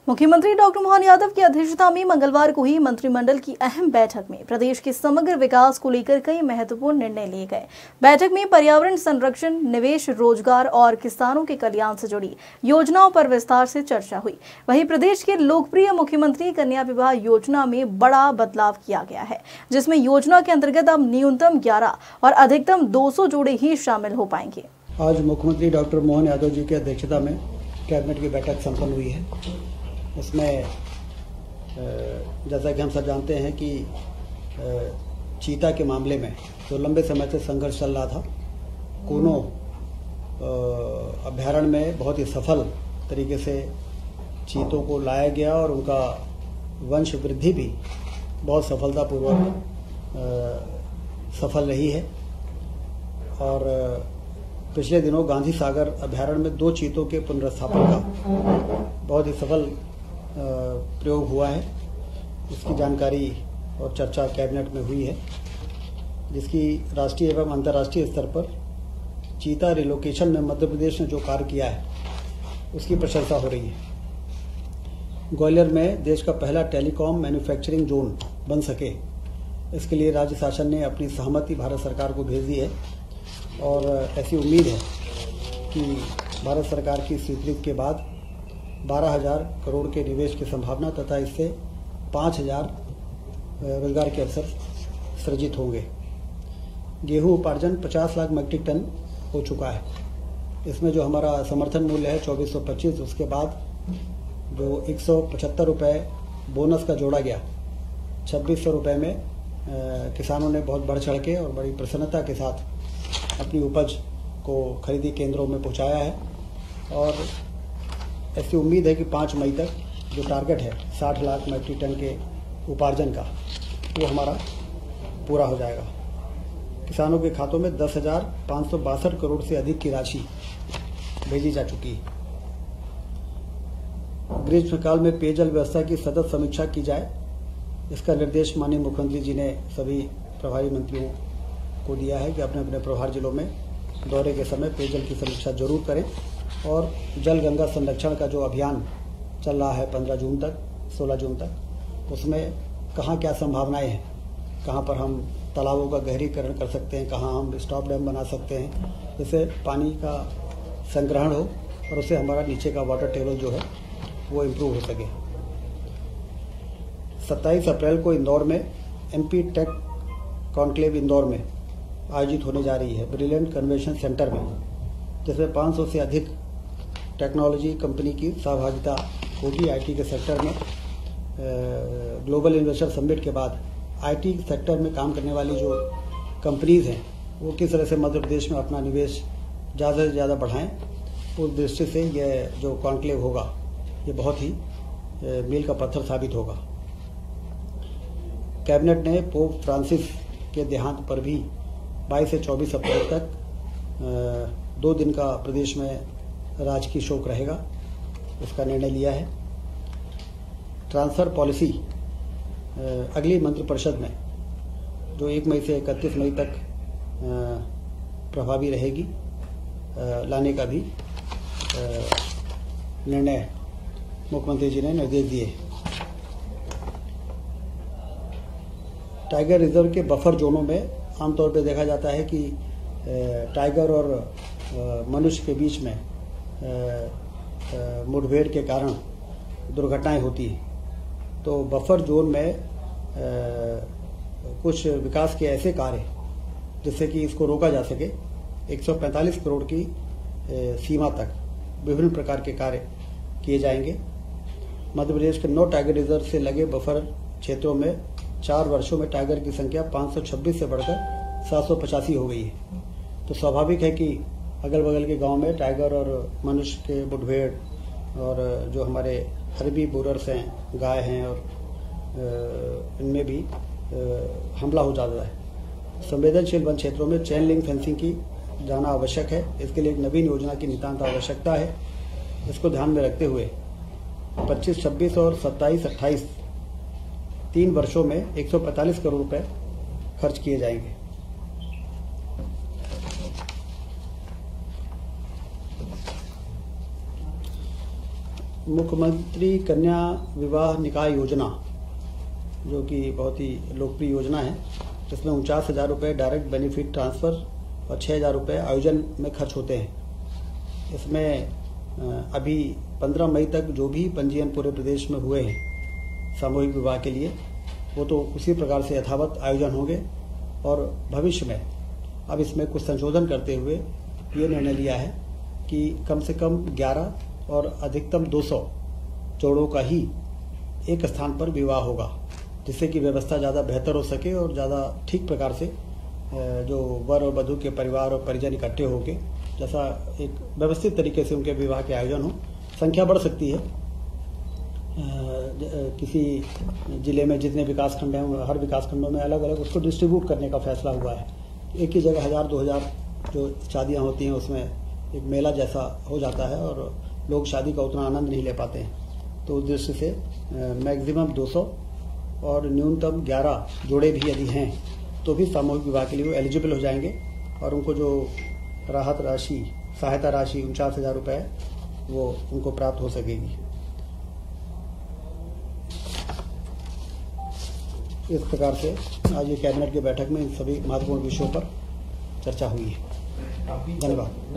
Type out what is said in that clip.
मुख्यमंत्री डॉक्टर मोहन यादव की अध्यक्षता में मंगलवार को हुई मंत्रिमंडल की अहम बैठक में प्रदेश के समग्र विकास को लेकर कई महत्वपूर्ण निर्णय लिए गए। बैठक में पर्यावरण संरक्षण, निवेश, रोजगार और किसानों के कल्याण से जुड़ी योजनाओं पर विस्तार से चर्चा हुई। वहीं प्रदेश के लोकप्रिय मुख्यमंत्री कन्या विवाह योजना में बड़ा बदलाव किया गया है, जिसमें योजना के अंतर्गत अब न्यूनतम 11 और अधिकतम 200 जोड़े ही शामिल हो पाएंगे। आज मुख्यमंत्री डॉक्टर मोहन यादव जी की अध्यक्षता में कैबिनेट की बैठक संपन्न हुई है। उसमें जैसा कि हम सब जानते हैं कि चीता के मामले में जो लंबे समय से संघर्ष चल रहा था, कूनो अभ्यारण्य में बहुत ही सफल तरीके से चीतों को लाया गया और उनका वंश वृद्धि भी बहुत सफलतापूर्वक सफल रही है। और पिछले दिनों गांधी सागर अभ्यारण्य में 2 चीतों के पुनर्स्थापन का बहुत ही सफल प्रयोग हुआ है। इसकी जानकारी और चर्चा कैबिनेट में हुई है, जिसकी राष्ट्रीय एवं अंतर्राष्ट्रीय स्तर पर चीता रिलोकेशन में मध्य प्रदेश ने जो कार्य किया है उसकी प्रशंसा हो रही है। ग्वालियर में देश का पहला टेलीकॉम मैन्युफैक्चरिंग जोन बन सके, इसके लिए राज्य शासन ने अपनी सहमति भारत सरकार को भेज दी है और ऐसी उम्मीद है कि भारत सरकार की स्वीकृति के बाद 12,000 करोड़ के निवेश की संभावना तथा इससे 5,000 रोजगार के अवसर सृजित होंगे। गेहूं उपार्जन 50 लाख मीट्रिक टन हो चुका है। इसमें जो हमारा समर्थन मूल्य है 2425, उसके बाद जो 175 रुपये बोनस का जोड़ा गया, 2600 रुपये में किसानों ने बहुत बढ़ चढ़ के और बड़ी प्रसन्नता के साथ अपनी उपज को खरीदी केंद्रों में पहुंचाया है। और ऐसी उम्मीद है कि 5 मई तक जो टारगेट है 60 लाख मीट्रिक टन के उपार्जन का, वो हमारा पूरा हो जाएगा। किसानों के खातों में 10,562 करोड़ से अधिक की राशि भेजी जा चुकी है। ग्रीष्मकाल में पेयजल व्यवस्था की सतत समीक्षा की जाए, इसका निर्देश माननीय मुख्यमंत्री जी ने सभी प्रभारी मंत्रियों को दिया है कि अपने अपने प्रभार जिलों में दौरे के समय पेयजल की समीक्षा जरूर करें। और जल गंगा संरक्षण का जो अभियान चल रहा है 15 जून तक 16 जून तक, उसमें कहाँ क्या संभावनाएं हैं, कहाँ पर हम तालाबों का गहरीकरण कर सकते हैं, कहाँ हम स्टॉप डैम बना सकते हैं, जिससे पानी का संग्रहण हो और उससे हमारा नीचे का वाटर टेबल जो है वो इम्प्रूव हो सके। 27 अप्रैल को इंदौर में MP टेक कॉन्क्लेव इंदौर में आयोजित होने जा रही है, ब्रिलियंट कन्वेंशन सेंटर में, जिसमें 500 से अधिक टेक्नोलॉजी कंपनी की सहभागिता होगी। IT के सेक्टर में ग्लोबल इन्वेस्टर समिट के बाद IT सेक्टर में काम करने वाली जो कंपनीज हैं वो किस तरह से मध्य प्रदेश में अपना निवेश ज़्यादा से ज़्यादा बढ़ाएं, उस दृष्टि से यह जो कॉन्क्लेव होगा ये बहुत ही मील का पत्थर साबित होगा। कैबिनेट ने पोप फ्रांसिस के देहांत पर भी 22 से 24 अप्रैल तक 2 दिन का प्रदेश में राजकीय शोक रहेगा, इसका निर्णय लिया है। ट्रांसफर पॉलिसी अगली मंत्रिपरिषद में जो 1 मई से 31 मई तक प्रभावी रहेगी, लाने का भी निर्णय मुख्यमंत्री जी ने निर्देश दिए। टाइगर रिजर्व के बफर जोनों में आमतौर पर देखा जाता है कि टाइगर और मनुष्य के बीच में मुठभेड़ के कारण दुर्घटनाएं होती हैं। तो बफर जोन में कुछ विकास के ऐसे कार्य जिससे कि इसको रोका जा सके, 145 करोड़ की सीमा तक विभिन्न प्रकार के कार्य किए जाएंगे। मध्य प्रदेश के 9 टाइगर रिजर्व से लगे बफर क्षेत्रों में 4 वर्षों में टाइगर की संख्या 526 से बढ़कर 785 हो गई है। तो स्वाभाविक है कि अगल बगल के गांव में टाइगर और मनुष्य के मुठभेड़ और जो हमारे हर्बी बोरर्स हैं, गाय हैं, और इनमें भी हमला हो जाता है। संवेदनशील वन क्षेत्रों में चेन लिंक फेंसिंग की जाना आवश्यक है। इसके लिए एक नवीन योजना की नितांत आवश्यकता है। इसको ध्यान में रखते हुए 25, 26 और 27, 28 3 वर्षों में 145 करोड़ रुपए खर्च किए जाएंगे। मुख्यमंत्री कन्या विवाह निकाह योजना, जो कि बहुत ही लोकप्रिय योजना है, इसमें 49,000 रुपये डायरेक्ट बेनिफिट ट्रांसफ़र और 6,000 रुपये आयोजन में खर्च होते हैं। इसमें अभी 15 मई तक जो भी पंजीयन पूरे प्रदेश में हुए हैं सामूहिक विवाह के लिए, वो तो उसी प्रकार से यथावत आयोजन होंगे। और भविष्य में अब इसमें कुछ संशोधन करते हुए ये निर्णय लिया है कि कम से कम 11 और अधिकतम 200 जोड़ों का ही एक स्थान पर विवाह होगा, जिससे कि व्यवस्था ज़्यादा बेहतर हो सके और ज़्यादा ठीक प्रकार से जो वर और वधू के परिवार और परिजन इकट्ठे होके जैसा एक व्यवस्थित तरीके से उनके विवाह के आयोजन हो। संख्या बढ़ सकती है, किसी जिले में जितने विकास खंड हैं हर विकास खंडों में अलग अलग उसको डिस्ट्रीब्यूट करने का फैसला हुआ है। एक ही जगह 1000-2000 जो शादियां होती हैं उसमें एक मेला जैसा हो जाता है और लोग शादी का उतना आनंद नहीं ले पाते हैं। तो उस दृष्टि से मैक्सिमम 200 और न्यूनतम 11 जोड़े भी यदि हैं तो भी सामूहिक विवाह के लिए वो एलिजिबल हो जाएंगे और उनको जो राहत राशि, सहायता राशि 49,000 रुपये वो उनको प्राप्त हो सकेगी। इस प्रकार से आज ये कैबिनेट की बैठक में इन सभी महत्वपूर्ण विषयों पर चर्चा हुई है। धन्यवाद।